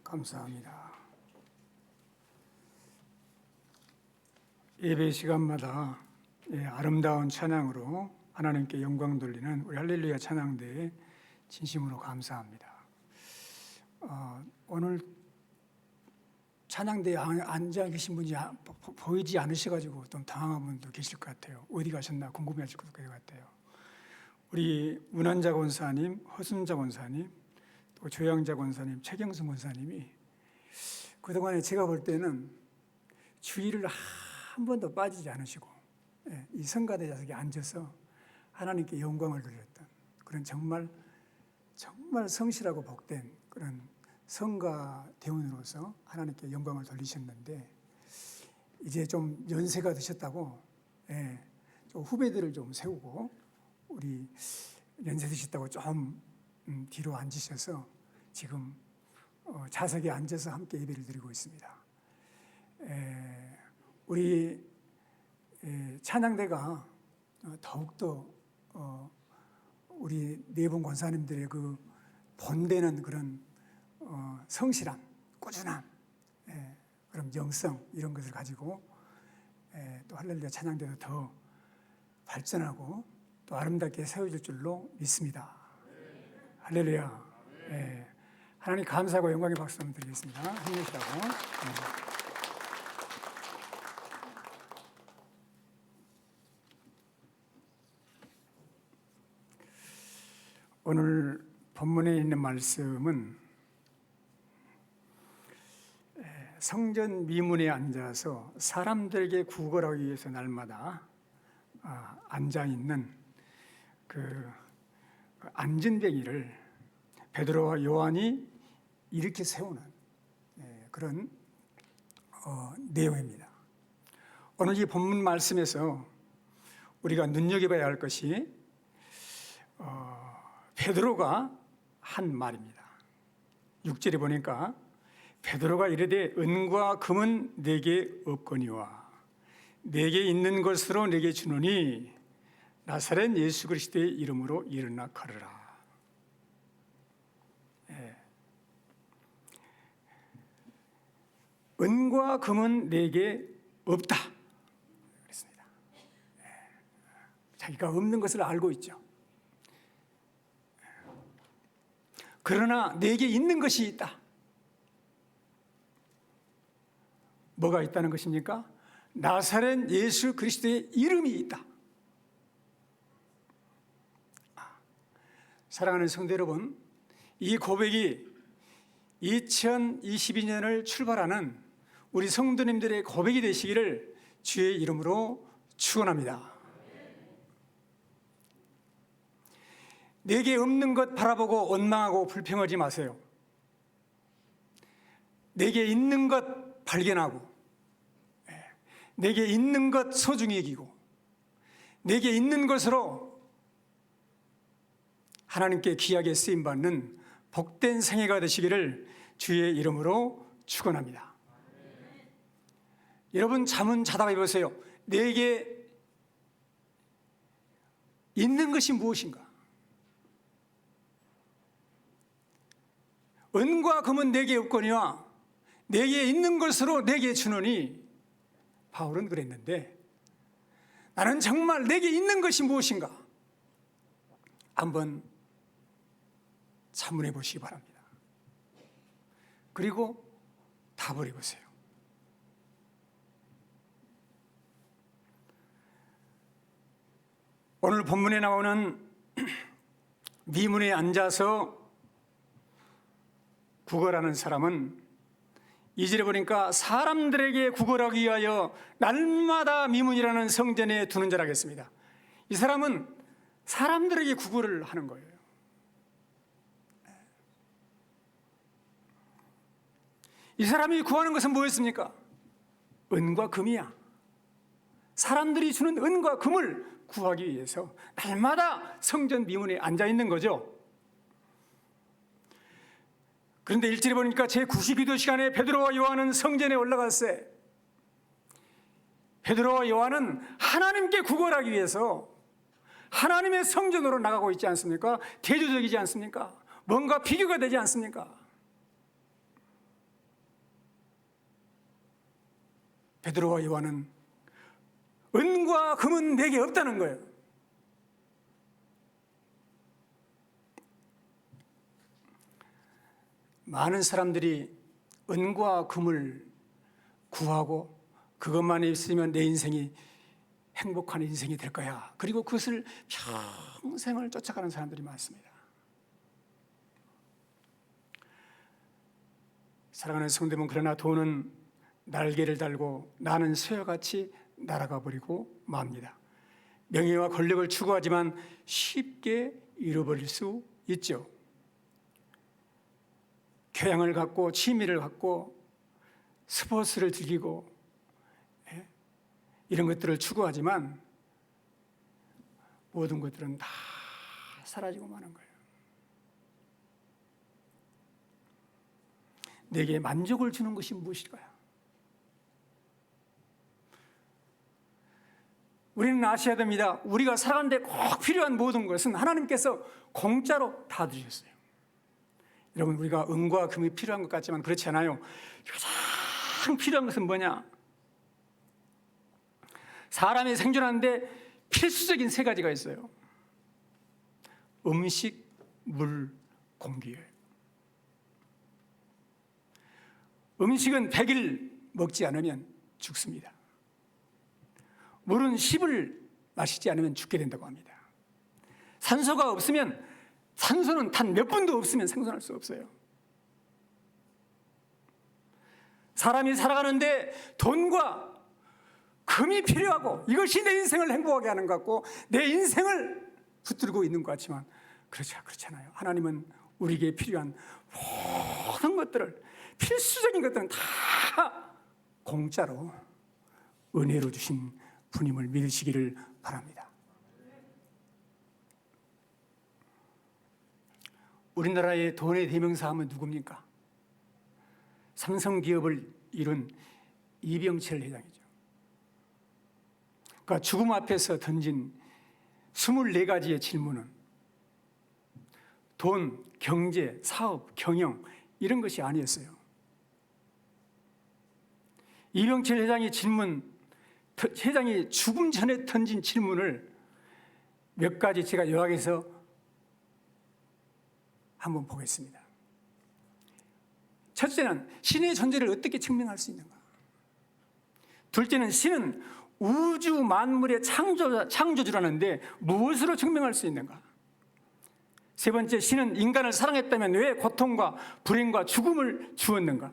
감사합니다. 예배 시간마다 아름다운 찬양으로 하나님께 영광 돌리는 우리 할렐루야 찬양대에 진심으로 감사합니다. 오늘 찬양대에 앉아 계신 분이 보이지 않으셔가지고 좀 당황한 분도 계실 것 같아요. 어디 가셨나 궁금해하실 것 같아요. 우리 문한자 권사님, 허순자 권사님, 또 조양자 권사님, 최경수 권사님이 그동안에 제가 볼 때는 주일을 한 번도 빠지지 않으시고 이 성가대 좌석에 앉아서 하나님께 영광을 돌렸던 그런 정말 성실하고 복된 그런 성가 대원으로서 하나님께 영광을 돌리셨는데, 이제 좀 연세가 드셨다고 좀 후배들을 좀 세우고 우리 연세 드셨다고 좀 뒤로 앉으셔서 지금 좌석에 앉아서 함께 예배를 드리고 있습니다. 우리 찬양대가 더욱더 우리 네 분 권사님들의 그 본되는 그런 성실함, 꾸준함, 그런 영성 이런 것을 가지고 또 할렐루야 찬양대도 더 발전하고 또 아름답게 세워질 줄로 믿습니다. 할렐루야. 하나님 감사하고 영광의 박수 한번 드리겠습니다. 힘내시라고. 오늘 본문에 있는 말씀은 성전 미문에 앉아서 사람들에게 구걸하기 위해서 날마다 앉아 있는 그 앉은뱅이를 베드로와 요한이 이렇게 세우는 그런 내용입니다. 오늘 이 본문 말씀에서 우리가 눈여겨봐야 할 것이 베드로가 한 말입니다. 6절에 보니까 베드로가 이르되 은과 금은 내게 없거니와 내게 있는 것으로 내게 주노니 나사렛 예수 그리스도의 이름으로 일어나 걸으라. 은과 금은 내게 없다 그랬습니다. 자기가 없는 것을 알고 있죠. 그러나 내게 있는 것이 있다. 뭐가 있다는 것입니까? 나사렛 예수 그리스도의 이름이 있다. 사랑하는 성도 여러분, 이 고백이 2022년을 출발하는 우리 성도님들의 고백이 되시기를 주의 이름으로 축원합니다. 내게 없는 것 바라보고 원망하고 불평하지 마세요. 내게 있는 것 발견하고 내게 있는 것 소중히 여기고 내게 있는 것으로 하나님께 귀하게 쓰임받는 복된 생애가 되시기를 주의 이름으로 축원합니다. 여러분 잠은 자답해 보세요. 내게 있는 것이 무엇인가? 은과 금은 내게 없거니와 내게 있는 것으로 내게 주노니, 바울은 그랬는데 나는 정말 내게 있는 것이 무엇인가? 한번 자문해 보시기 바랍니다. 그리고 답을 해보세요. 오늘 본문에 나오는 미문에 앉아서 구걸하는 사람은 2절에 보니까 사람들에게 구걸하기 위하여 날마다 미문이라는 성전에 두는 자라겠습니다. 이 사람은 사람들에게 구걸을 하는 거예요. 이 사람이 구하는 것은 뭐였습니까? 은과 금이야. 사람들이 주는 은과 금을 구하기 위해서 날마다 성전 미문에 앉아 있는 거죠. 그런데 1절에 보니까 제92도 시간에 베드로와 요한은 성전에 올라갔어요. 베드로와 요한은 하나님께 구걸하기 위해서 하나님의 성전으로 나가고 있지 않습니까? 대조적이지 않습니까? 뭔가 비교가 되지 않습니까? 베드로와 요한은 은과 금은 내게 없다는 거예요. 많은 사람들이 은과 금을 구하고 그것만 있으면 내 인생이 행복한 인생이 될 거야. 그리고 그것을 평생을 쫓아가는 사람들이 많습니다. 사랑하는 성도분, 그러나 돈은 날개를 달고 나는 새와같이 날아가 버리고 맙니다. 명예와 권력을 추구하지만 쉽게 잃어버릴 수 있죠. 교양을 갖고 취미를 갖고 스포츠를 즐기고 이런 것들을 추구하지만 모든 것들은 다 사라지고 마는 거예요. 내게 만족을 주는 것이 무엇일까요? 우리는 아셔야 됩니다. 우리가 살아가는데 꼭 필요한 모든 것은 하나님께서 공짜로 다 주셨어요. 여러분, 우리가 은과 금이 필요한 것 같지만 그렇지 않아요. 가장 필요한 것은 뭐냐? 사람이 생존하는데 필수적인 세 가지가 있어요. 음식, 물, 공기예요. 음식은 100일 먹지 않으면 죽습니다. 물은 10을 마시지 않으면 죽게 된다고 합니다. 산소가 없으면, 산소는 단 몇 분도 없으면 생존할 수 없어요. 사람이 살아가는데 돈과 금이 필요하고 이것이 내 인생을 행복하게 하는 것 같고 내 인생을 붙들고 있는 것 같지만 그렇잖아요. 하나님은 우리에게 필요한 모든 것들을, 필수적인 것들은 다 공짜로 은혜로 주신 분임을 믿으시기를 바랍니다. 우리나라의 돈의 대명사 하면 누굽니까? 삼성기업을 이룬 이병철 회장이죠. 그러니까 죽음 앞에서 던진 24가지의 질문은 돈, 경제, 사업, 경영 이런 것이 아니었어요. 이병철 회장이 회장이 죽음 전에 던진 질문을 몇 가지 제가 요약해서 한번 보겠습니다. 첫째는 신의 존재를 어떻게 증명할 수 있는가? 둘째는 신은 우주 만물의 창조주라는데 무엇으로 증명할 수 있는가? 세 번째, 신은 인간을 사랑했다면 왜 고통과 불행과 죽음을 주었는가?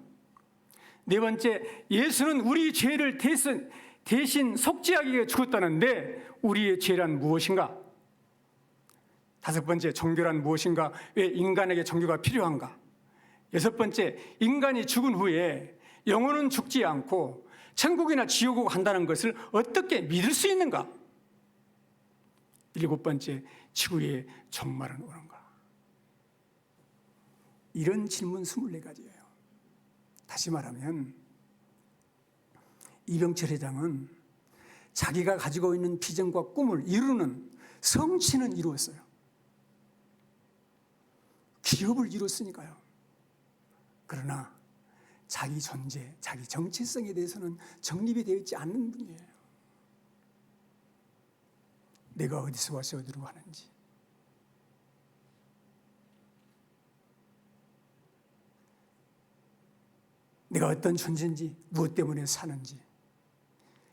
네 번째, 예수는 우리 죄를 대신 속죄하기 위해 죽었다는데 우리의 죄란 무엇인가? 다섯 번째, 종교란 무엇인가? 왜 인간에게 종교가 필요한가? 여섯 번째, 인간이 죽은 후에 영혼은 죽지 않고 천국이나 지옥으로 간다는 것을 어떻게 믿을 수 있는가? 일곱 번째, 지구의 종말은 오는가? 이런 질문 24가지예요. 다시 말하면 이병철 회장은 자기가 가지고 있는 비전과 꿈을 이루는 성취는 이루었어요. 기업을 이뤘으니까요. 그러나 자기 존재, 자기 정체성에 대해서는 정립이 되어 있지 않는 분이에요. 내가 어디서 와서 어디로 가는지, 내가 어떤 존재인지, 무엇 때문에 사는지,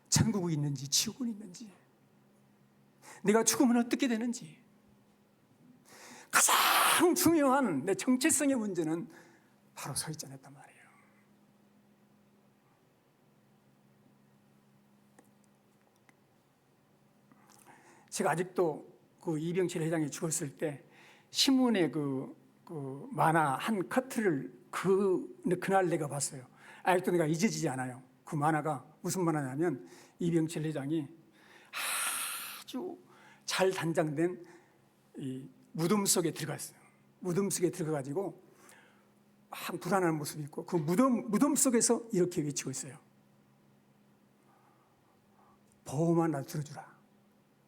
천국이 있는지 지옥은 있는지, 내가 죽으면 어떻게 되는지, 가장 중요한 내 정체성의 문제는 바로 서 있지 않았단 말이에요. 제가 아직도 그 이병철 회장이 죽었을 때 신문에 그 만화 한 커트를 그날 내가 봤어요. 아직도 내가 잊어지지 않아요. 그 만화가 무슨 만화냐면 이병철 회장이 아주 잘 단장된 이 무덤 속에 들어갔어요. 무덤 속에 들어가가지고 막 불안한 모습이 있고 그 무덤 속에서 이렇게 외치고 있어요. 보험만 나 들어주라.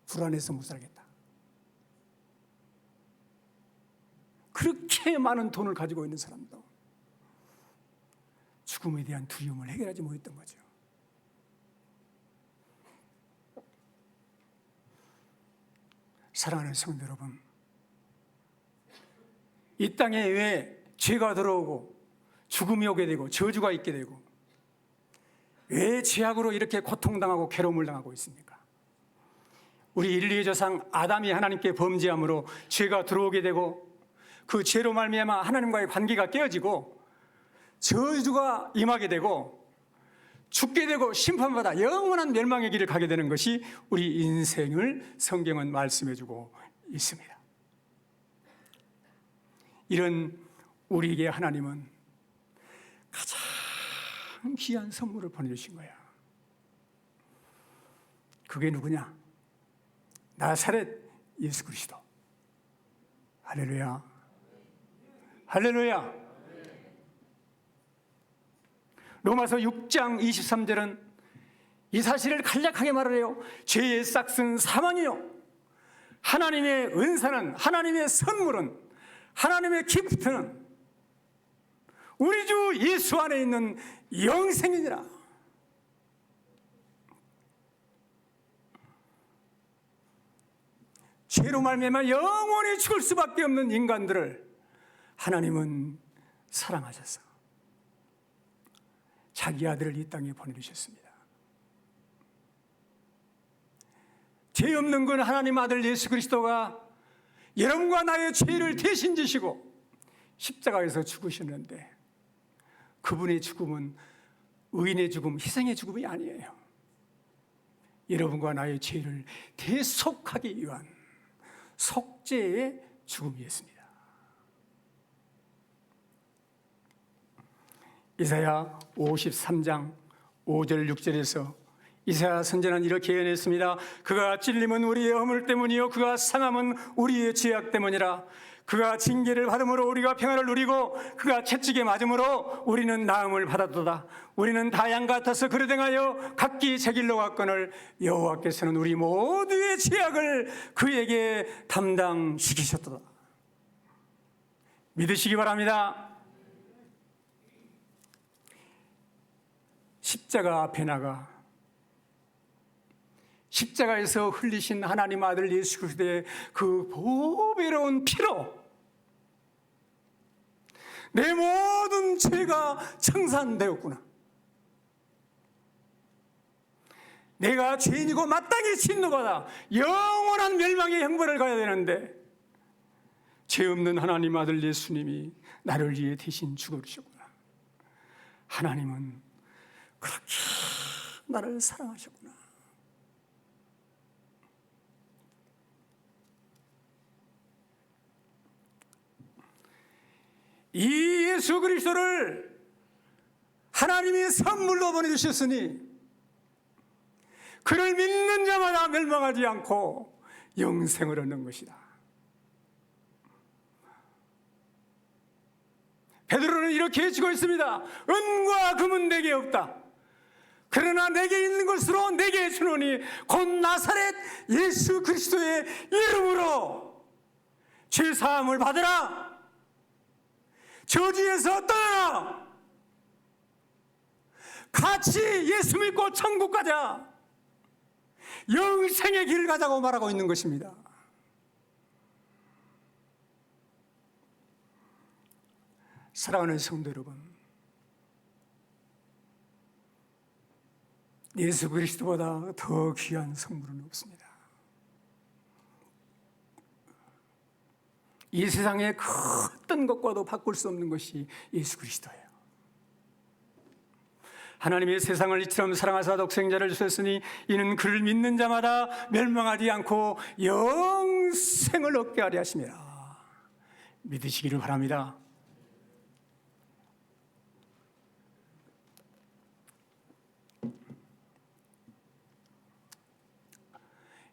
불안해서 못 살겠다. 그렇게 많은 돈을 가지고 있는 사람도 죽음에 대한 두려움을 해결하지 못했던 거죠. 사랑하는 성도 여러분, 이 땅에 왜 죄가 들어오고 죽음이 오게 되고 저주가 있게 되고 왜 죄악으로 이렇게 고통당하고 괴로움을 당하고 있습니까? 우리 인류의 조상 아담이 하나님께 범죄함으로 죄가 들어오게 되고 그 죄로 말미암아 하나님과의 관계가 깨어지고 저주가 임하게 되고 죽게 되고 심판받아 영원한 멸망의 길을 가게 되는 것이 우리 인생을 성경은 말씀해주고 있습니다. 이런 우리에게 하나님은 가장 귀한 선물을 보내주신 거야. 그게 누구냐? 나사렛 예수 그리스도. 할렐루야. 할렐루야. 로마서 6장 23절은 이 사실을 간략하게 말을 해요. 죄의 싹은 사망이요, 하나님의 은사는, 하나님의 선물은, 하나님의 기프트는 우리 주 예수 안에 있는 영생이니라. 죄로 말미암아 영원히 죽을 수밖에 없는 인간들을 하나님은 사랑하셔서 자기 아들을 이 땅에 보내주셨습니다. 죄 없는 건 하나님 아들 예수 그리스도가 여러분과 나의 죄를 대신 지시고 십자가에서 죽으셨는데 그분의 죽음은 의인의 죽음, 희생의 죽음이 아니에요. 여러분과 나의 죄를 대속하기 위한 속죄의 죽음이었습니다. 이사야 53장 5절 6절에서 이사야 선지자는 이렇게 예언했습니다. 그가 찔림은 우리의 허물 때문이요 그가 상함은 우리의 죄악 때문이라. 그가 징계를 받음으로 우리가 평안을 누리고 그가 채찍에 맞음으로 우리는 나음을 받았도다. 우리는 다 양 같아서 그릇 행하여 각기 제 길로 갔거늘 여호와께서는 우리 모두의 죄악을 그에게 담당시키셨도다. 믿으시기 바랍니다. 십자가 앞에 나가 십자가에서 흘리신 하나님 아들 예수 그리스도의 그 보배로운 피로 내 모든 죄가 청산되었구나. 내가 죄인이고 마땅히 진노받아 영원한 멸망의 형벌을 가야 되는데 죄 없는 하나님 아들 예수님이 나를 위해 대신 죽어주셨구나. 하나님은 그렇게 나를 사랑하셨구나. 이 예수 그리스도를 하나님이 선물로 보내주셨으니 그를 믿는 자마다 멸망하지 않고 영생을 얻는 것이다. 베드로는 이렇게 해주고 있습니다. 은과 금은 내게 없다. 그러나 내게 있는 것으로 내게 주노니 곧 나사렛 예수 그리스도의 이름으로 죄사함을 받으라. 저주에서 떠나라. 같이 예수 믿고 천국 가자. 영생의 길을 가자고 말하고 있는 것입니다. 사랑하는 성도 여러분, 예수 그리스도보다 더 귀한 선물은 없습니다. 이 세상의 그 어떤 것과도 바꿀 수 없는 것이 예수 그리스도예요. 하나님의 세상을 이처럼 사랑하사 독생자를 주셨으니 이는 그를 믿는 자마다 멸망하지 않고 영생을 얻게 하려 하심이라. 믿으시기를 바랍니다.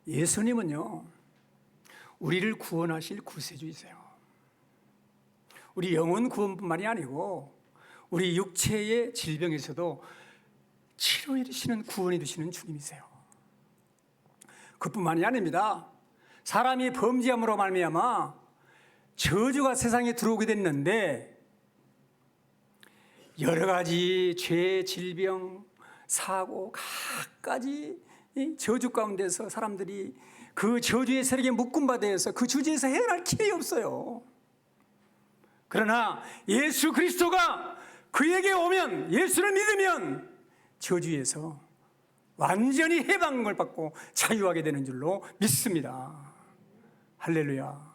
예수님은요, 우리를 구원하실 구세주이세요. 우리 영혼 구원뿐만이 아니고 우리 육체의 질병에서도 치료해 주시는, 구원해 주시는 주님이세요. 그뿐만이 아닙니다. 사람이 범죄함으로 말미암아 저주가 세상에 들어오게 됐는데 여러 가지 죄, 질병, 사고, 갖가지 저주 가운데서 사람들이 그 저주의 세력에 묶은 바 되어서 그 주제에서 헤어날 길이 없어요. 그러나 예수 그리스도가 그에게 오면, 예수를 믿으면 저주에서 완전히 해방을 받고 자유하게 되는 줄로 믿습니다. 할렐루야.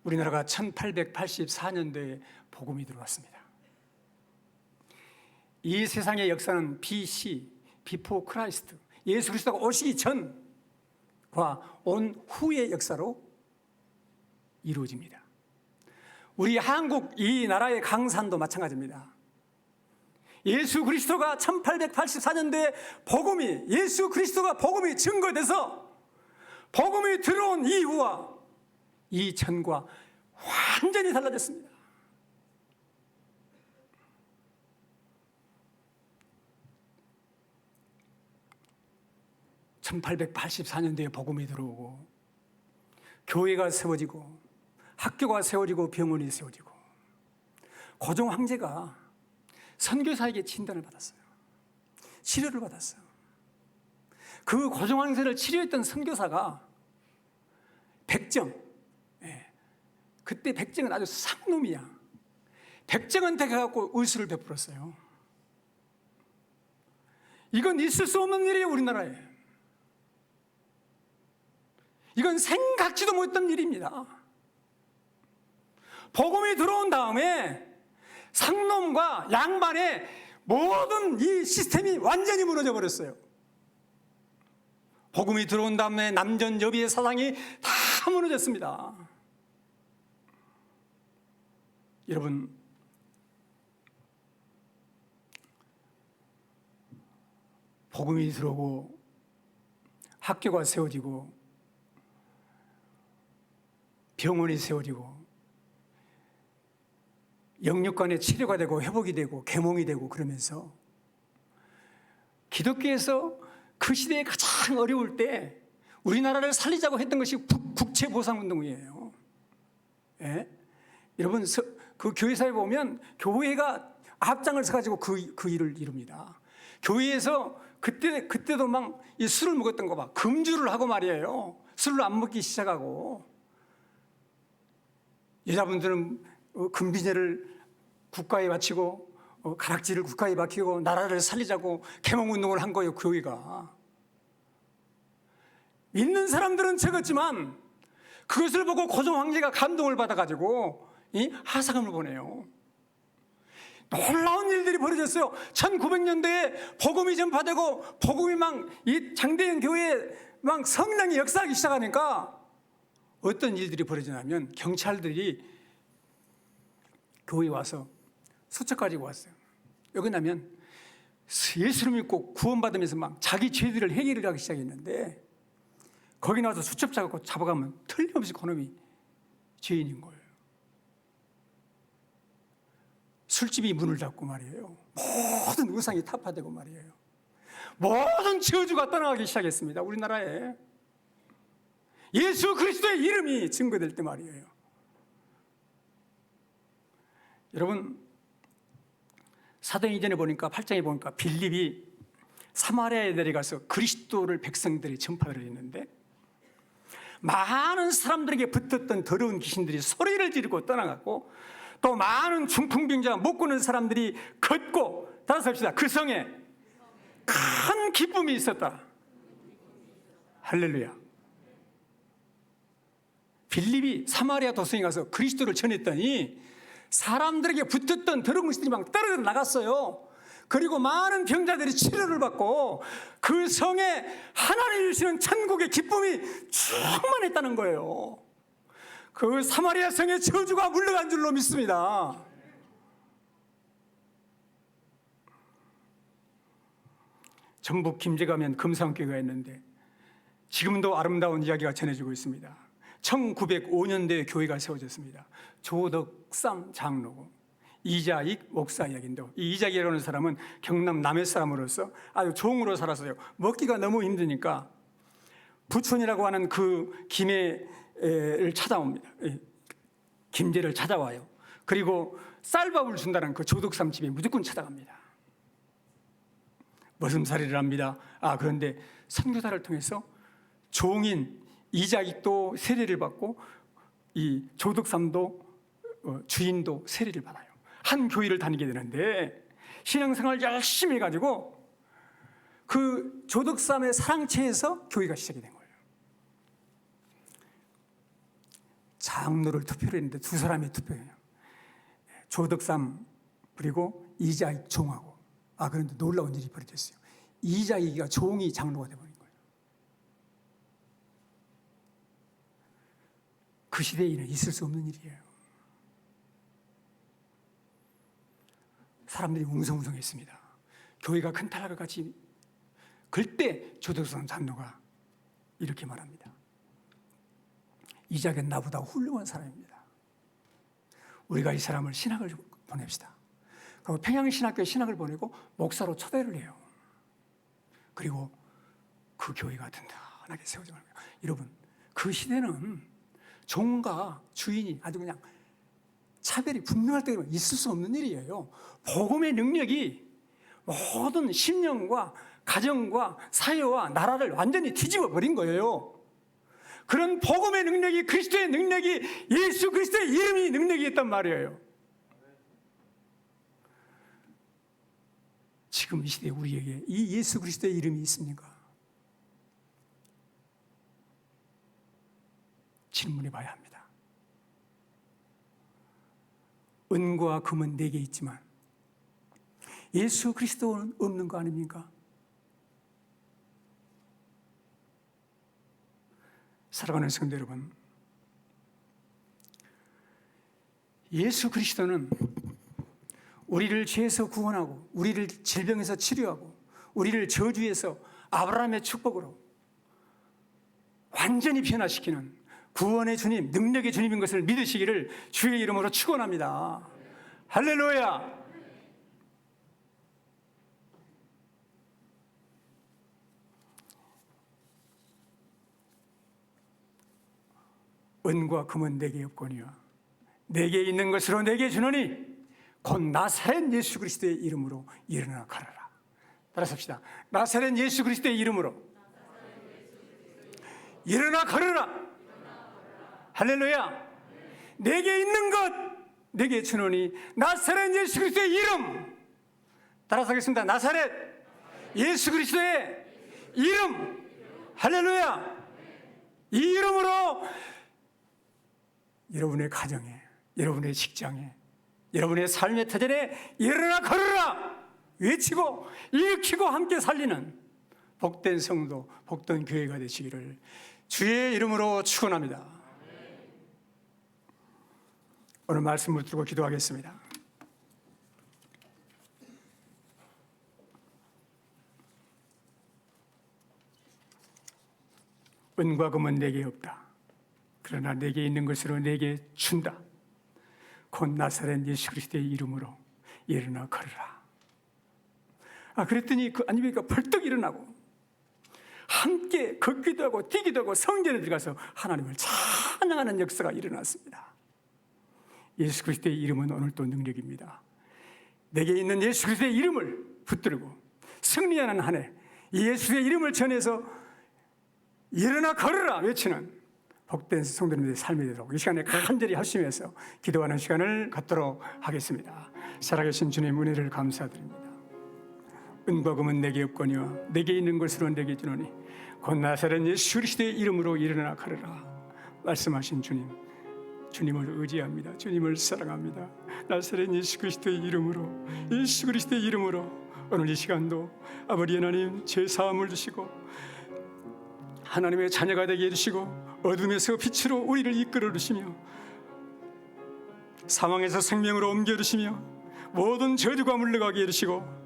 우리나라가 1884년도에 복음이 들어왔습니다. 이 세상의 역사는 BC, Before Christ, 예수 그리스도가 오시기 전과 온 후의 역사로 이루어집니다. 우리 한국 이 나라의 강산도 마찬가지입니다. 예수 그리스도가 1884년도에 복음이, 예수 그리스도가 복음이 증거돼서 복음이 들어온 이후와 이전과 완전히 달라졌습니다. (1884년도에) 복음이 들어오고 교회가 세워지고 학교가 세워지고 병원이 세워지고 고종 황제가 선교사에게 진단을 받았어요. 치료를 받았어요. 그 고종 황제를 치료했던 선교사가 백정, 그때 백정은 아주 상놈이야. 백정한테 가갖고 의술을 베풀었어요. 이건 있을 수 없는 일이에요, 우리나라에. 이건 생각지도 못했던 일입니다. 복음이 들어온 다음에 상놈과 양반의 모든 이 시스템이 완전히 무너져 버렸어요. 복음이 들어온 다음에 남전여비의 사상이 다 무너졌습니다. 여러분, 복음이 들어오고 학교가 세워지고 병원이 세워지고 영육간의 치료가 되고 회복이 되고 계몽이 되고 그러면서 기독교에서 그 시대에 가장 어려울 때 우리나라를 살리자고 했던 것이 국채보상운동이에요. 예? 여러분, 그 교회사에 보면 교회가 앞장을 서가지고 그 일을 이룹니다. 교회에서 그때도 막 이 술을 먹었던 거 봐. 금주를 하고 말이에요. 술을 안 먹기 시작하고. 여자분들은 금비제를 국가에 바치고 가락지를 국가에 맡기고 나라를 살리자고 계몽운동을 한 거예요, 교회가. 믿는 사람들은 적었지만 그것을 보고 고종 황제가 감동을 받아가지고 이 하사감을 보내요. 놀라운 일들이 벌어졌어요. 1900년대에 복음이 전파되고 복음이 막 이 장대현 교회에 막 성령이 역사하기 시작하니까 어떤 일들이 벌어지냐면 경찰들이 교회에 와서 수첩 가지고 왔어요. 여기 나면 예수를 믿고 구원받으면서 막 자기 죄들을 해결을 하기 시작했는데 거기 나와서 수첩 잡아가면 틀림없이 그놈이 죄인인 거예요. 술집이 문을 닫고 말이에요. 모든 우상이 타파되고 말이에요. 모든 저주가 떠나가기 시작했습니다. 우리나라에. 예수 그리스도의 이름이 증거될 때 말이에요. 여러분, 사도행 2전에 보니까 8장에 보니까 빌립이 사마리아에 내려가서 그리스도를 백성들이 전파를 했는데 많은 사람들에게 붙었던 더러운 귀신들이 소리를 지르고 떠나갔고 또 많은 중풍병자 못 걷는 사람들이 걷고, 다시 합시다, 그 성에 큰 기쁨이 있었다. 할렐루야. 빌립이 사마리아 도성에 가서 그리스도를 전했더니 사람들에게 붙었던 더러운 것들이 막 떨어져 나갔어요. 그리고 많은 병자들이 치료를 받고 그 성에 하나님이 주시는 천국의 기쁨이 충만했다는 거예요. 그 사마리아 성의 저주가 물러간 줄로 믿습니다. 전북 김제 가면 금상교회가 있는데 지금도 아름다운 이야기가 전해지고 있습니다. 1905년도에 교회가 세워졌습니다. 조덕삼 장로고 이자익 목사 이야기인데, 이 이자익이라는 사람은 경남 남해 사람으로서 아주 종으로 살았어요. 먹기가 너무 힘드니까 부촌이라고 하는 그 김해를 찾아옵니다. 김제를 찾아와요. 그리고 쌀밥을 준다는 그 조덕삼 집에 무조건 찾아갑니다. 머슴살이를 합니다. 그런데 선교사를 통해서 종인 이자익도 세례를 받고 이 조덕삼도 주인도 세례를 받아요. 한 교회를 다니게 되는데 신앙생활 열심히 해가지고 그 조덕삼의 사랑채에서 교회가 시작이 된 거예요. 장로를 투표를 했는데 두 사람이 투표해요. 조덕삼 그리고 이자익 종하고. 그런데 놀라운 일이 벌어졌어요. 이자익이가 종이 장로가 되어버린 거예요. 그 시대에는 있을 수 없는 일이에요. 사람들이 웅성웅성했습니다. 교회가 큰 타락을 같이 그때 조덕삼 장로가 이렇게 말합니다. 이자익은 나보다 훌륭한 사람입니다. 우리가 이 사람을 신학을 보냅시다. 그리고 평양신학교에 신학을 보내고 목사로 초대를 해요. 그리고 그 교회가 든든하게 세워져 가는 거예요. 여러분, 그 시대는 종과 주인이 아주 그냥 차별이 분명할 때가 있을 수 없는 일이에요. 복음의 능력이 모든 심령과 가정과 사회와 나라를 완전히 뒤집어 버린 거예요. 그런 복음의 능력이, 그리스도의 능력이, 예수 그리스도의 이름이 능력이었단 말이에요. 지금 이 시대에 우리에게 이 예수 그리스도의 이름이 있습니까? 질문해 봐야 합니다. 은과 금은 내게 있지만 예수 그리스도는 없는 거 아닙니까? 사랑하는 성도 여러분, 예수 그리스도는 우리를 죄에서 구원하고 우리를 질병에서 치료하고 우리를 저주에서 아브라함의 축복으로 완전히 변화시키는 구원의 주님, 능력의 주님인 것을 믿으시기를 주의 이름으로 축원합니다. 할렐루야. 은과 금은 내게 없거니와 내게 있는 것으로 내게 주노니 곧 나사렛 예수 그리스도의 이름으로 일어나 가라라. 따라서 합시다. 나사렛 예수 그리스도의 이름으로 일어나 걸으라. 할렐루야. 내게 있는 것 내게 주노니 나사렛 예수 그리스도의 이름. 따라서 하겠습니다. 나사렛 예수 그리스도의 이름. 할렐루야. 이 이름으로 여러분의 가정에, 여러분의 직장에, 여러분의 삶의 터전에 일어나 걸으라 외치고 일으키고 함께 살리는 복된 성도, 복된 교회가 되시기를 주의 이름으로 축원합니다. 오늘 말씀을 들고 기도하겠습니다. 은과 금은 내게 없다. 그러나 내게 있는 것으로 내게 준다. 곧 나사렛 예수 그리스도의 이름으로 일어나 걸으라. 그랬더니 그 아니니까 벌떡 일어나고 함께 걷기도 하고 뛰기도 하고 성전에 들어가서 하나님을 찬양하는 역사가 일어났습니다. 예수 그리스도의 이름은 오늘 또 능력입니다. 내게 있는 예수 그리스도의 이름을 붙들고 승리하는 한 해, 예수의 이름을 전해서 일어나 걸으라 외치는 복된 성도님들의 삶이 되도록 이 시간에 간절히 합심해서 기도하는 시간을 갖도록 하겠습니다. 살아계신 주님 은혜를 감사드립니다. 은과 금은 내게 없거니와 내게 있는 것으로 내게 주노니 곧 나사렛 예수 그리스도의 이름으로 일어나 걸으라 말씀하신 주님, 주님을 의지합니다. 주님을 사랑합니다. 나사렛 예수 그리스도의 이름으로, 예수 그리스도의 이름으로 오늘 이 시간도 아버지 하나님 죄 사함을 주시고 하나님의 자녀가 되게 해주시고 어둠에서 빛으로 우리를 이끌어 주시며 사망에서 생명으로 옮겨 주시며 모든 저주가 물러가게 해주시고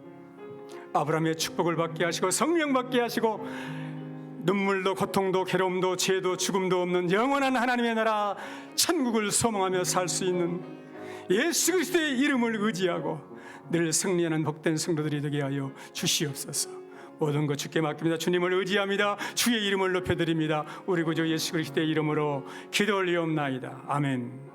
아브라함의 축복을 받게 하시고 성령 받게 하시고 눈물도 고통도 괴로움도 죄도 죽음도 없는 영원한 하나님의 나라 천국을 소망하며 살 수 있는 예수 그리스도의 이름을 의지하고 늘 승리하는 복된 성도들이 되게 하여 주시옵소서. 모든 것 주께 맡깁니다. 주님을 의지합니다. 주의 이름을 높여드립니다. 우리 구주 예수 그리스도의 이름으로 기도 올리옵나이다. 아멘.